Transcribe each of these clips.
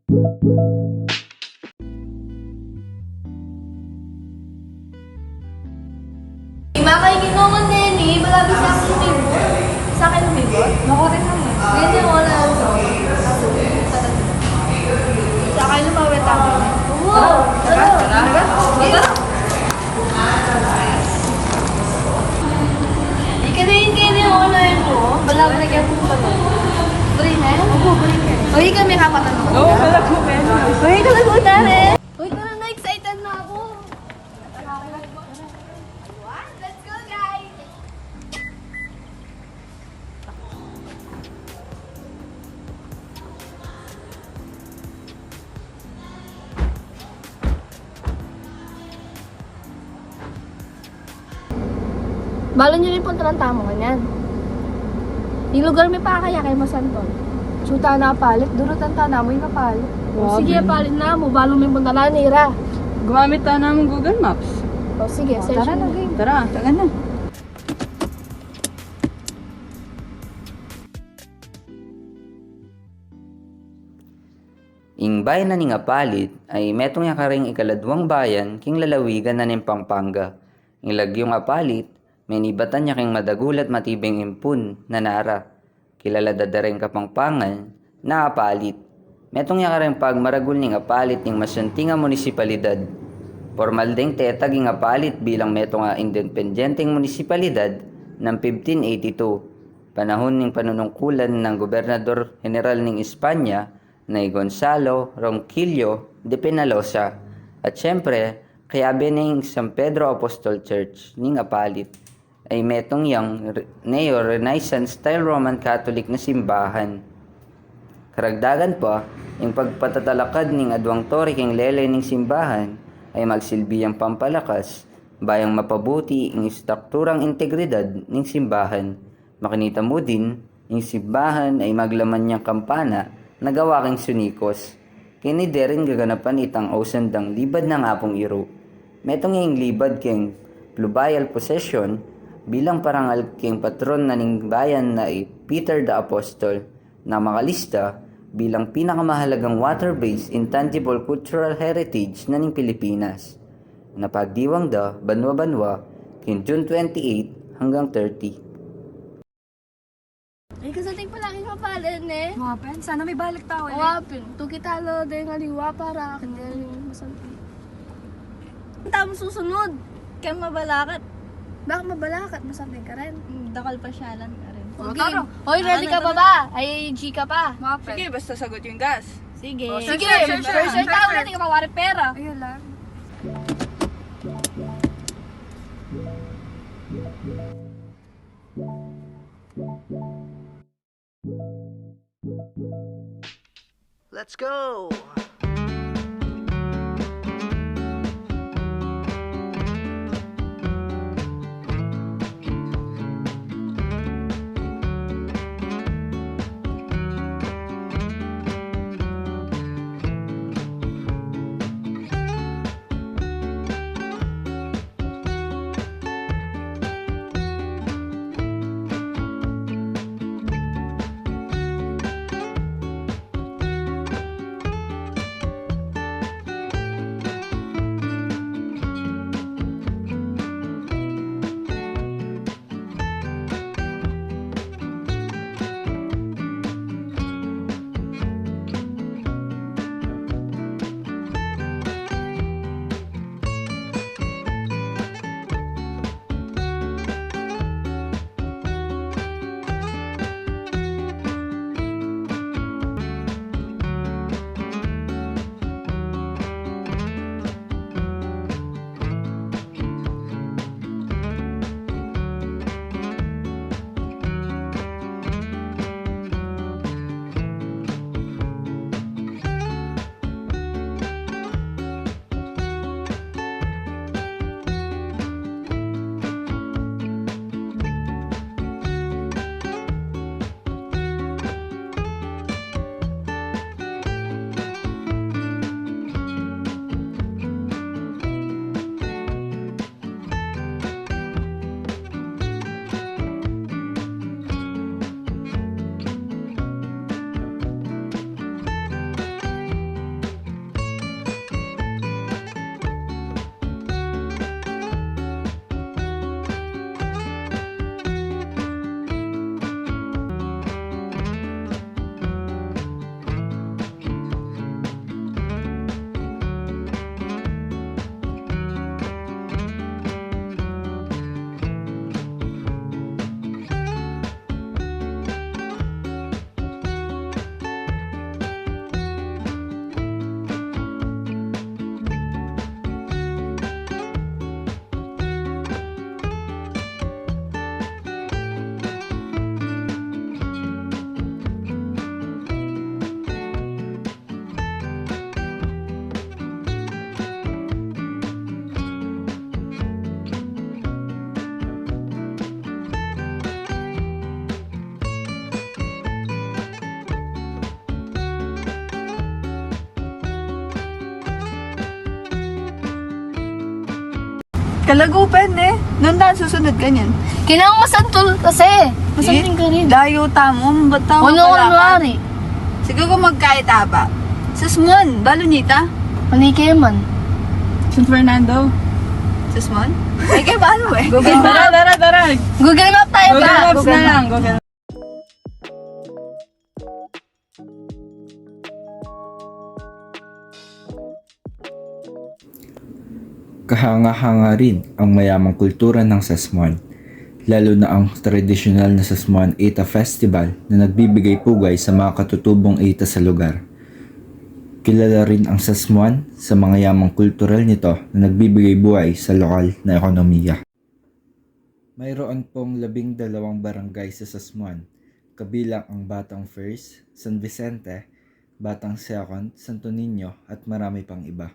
Makaingin mo ko, Nelly. Malapit sa akin yung bigot. Sa akin yung bigot? Ako rin naman. Ganyan wala. Sa akin lumawit ako. Oo. Tara. Ikadayin kayo yung online ko. Balabra kayo po pa to. Bring na? Oo, bring ka. Uy, kami kapatanong. Oo, pala ko, men. Uy, kalagot na rin. Uy, tara na. Excited na ako. Let's go, guys! Balo nyo rin punta ng tamo kanyan. Yung lugar may pakaya kay Masantol. Suta na palit, durutan ta na mo yung kapalit. Wow, Sige, Ben. palit na mo. Balo may punta na nira. Gumamit tayo ng Google Maps. O sige, Tara na, game. Tara, taga na. Ing bayan na ning Apalit ay metong yakaring ikaladwang bayan king lalawigan na ning Pampanga. Ing lagyong Apalit, may nibatan niya king madagulat matibing impun na nara. Kilala dadareng Kapampangan na Apalit. Metong yakaring pagmaragul ning Apalit ning masuntinga munisipalidad. Formal ding tetag ing Apalit bilang metong independenteng munisipalidad ng 1582. Panahon ning panunungkulan ng Gobernador General ning Espanya na Gonzalo Ronquillo de Penalosa at syempre kaya ning San Pedro Apostol Church ning Apalit ay metong yang neo-Renaissance style Roman Catholic na simbahan. Karagdagan pa, yung pagpatatalakad ning adwang tore king lele ning simbahan ay magsilbiyang pampalakas bayang mapabuti ing strukturang integridad ning simbahan. Makinita mo din, yung simbahan ay maglaman niyang kampana na gawa king sunikos. Kini derin gaganapan itang ausandang libad ng apong iro. Metong yung libad king pluvial possession bilang parangal king patron na ning bayan na Peter the Apostle na makalista bilang pinakamahalagang water-based intangible cultural heritage na ning Pilipinas. Napagdiwang da Banwa-Banwa king June 28 hanggang 30. Ay, kasating pala yung kapalit, ne? Mapen, sana may balik tao ulit. Wapin, tukitalo din nga liwa para akin din yung masanti. Ang tamo susunod. Kaya mabalakat. Bakit mabalakat? Masanti ka rin. Dakal pa syalan ka rin. Okay. Hoy, ready ka pa ba? Ay, G ka pa. Mapen. Sige, basta sagot yung gas. Sige. Oh, Sige, sure. first tao na, hindi ka mawari pera. Ayun lang. Let's go! Kalagupan eh. Noon na, susunod ka niyan. Kinang masantol kasi. Masanting ka rin. Dayo tamo, ba't tamo Ano pala ka? kunwari? Siguro magkaita ba? Susmon, Balonita. Paniki man. San Fernando. Susmon? Ay, kaya ba ano eh? Google Map. Tara. Google Map tayo ba? Google Maps na lang. Google Kahanga-hanga rin ang mayamang kultura ng Sasmuan, lalo na ang tradisyonal na Sasmuan Eita Festival na nagbibigay pugay sa mga katutubong Eita sa lugar. Kilala rin ang Sasmuan sa mga yamang kultural nito na nagbibigay buhay sa lokal na ekonomiya. Mayroon pong 12 barangay sa Sasmuan, kabilang ang Batang First, San Vicente, Batang Second, Santo Niño at marami pang iba.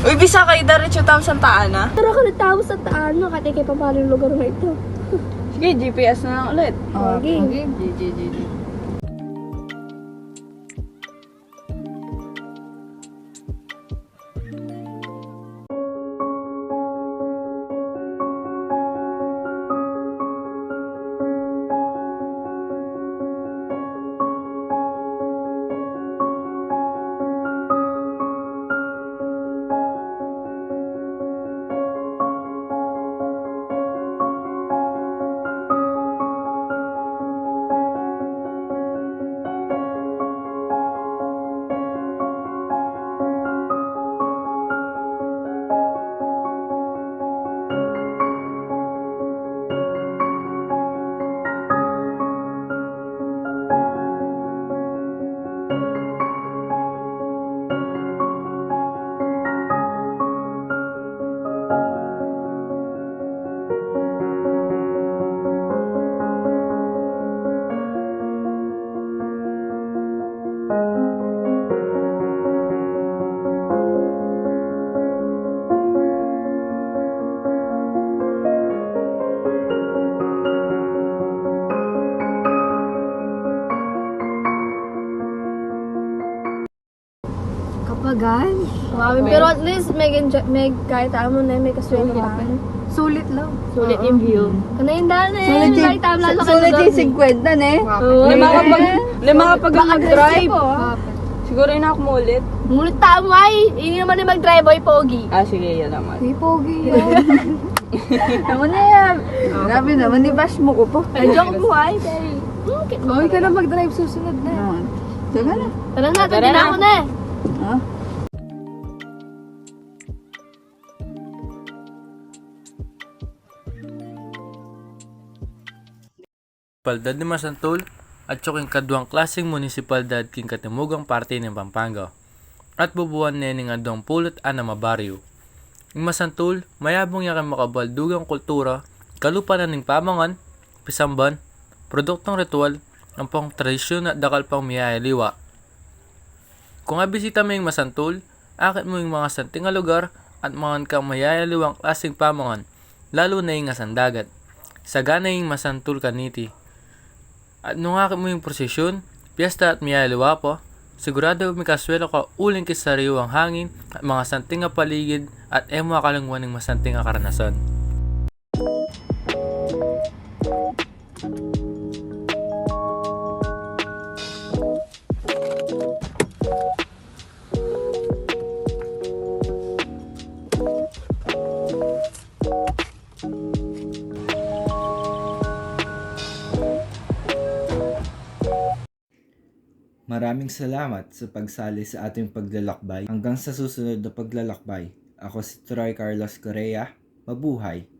Uy, bisa kayo diretso tamo Santa Ana? Tara ka na tao sa taan mo. Katike pa paano yung lugar na ito. Sige, GPS na lang ulit. Okay. GG. Kapagan. Marami. Pero at least may kahit mo na may kaswelo pa. Sulit lang. Sulit yung view. Kanayin na eh. Kahit tama lang sa Sulit lugar. yung 50 na eh. Lima kapag mag-drive. Siguro yun ako mulit. Mulit tamo ay. Hindi naman yung mag-drive boy pogi. Ah, sige, yan naman. Hindi pogi yan. Naman na yan. Grabe naman, ni-bash mo ko po. Ay, joke mo ay. Gawin ka na mag-drive susunod na. Sige na. Tara na, Tara tara na. ako na. Ah. Munisipalidad ni Masantol at yung kaduang klaseng munisipalidad king katimugang parte ng Pampanga at bubuan nening adong pulot anama baryo. Ang Masantol, mayabong yakan makabaldugang kultura, kalupanan ng pamangan, pisamban, produktong ritual, ang pang tradisyon at dakal pang miyayaliwa. Kung abisita mo yung Masantol, akit mo yung mga santing lugar at mga kang mayayaliwang klaseng pamangan, lalo na yung asandagat. Sagana yung Masantol kaniti. At nung akit mo yung prosesyon, piyesta at miyayaliwa po, sigurado may kaswelo ka uling kisariwang hangin at mga santing paligid at emo akalangwan ng masanting karanasan. Maraming salamat sa pagsali sa ating paglalakbay. Hanggang sa susunod na paglalakbay. Ako si Troy Carlos Correa. Mabuhay!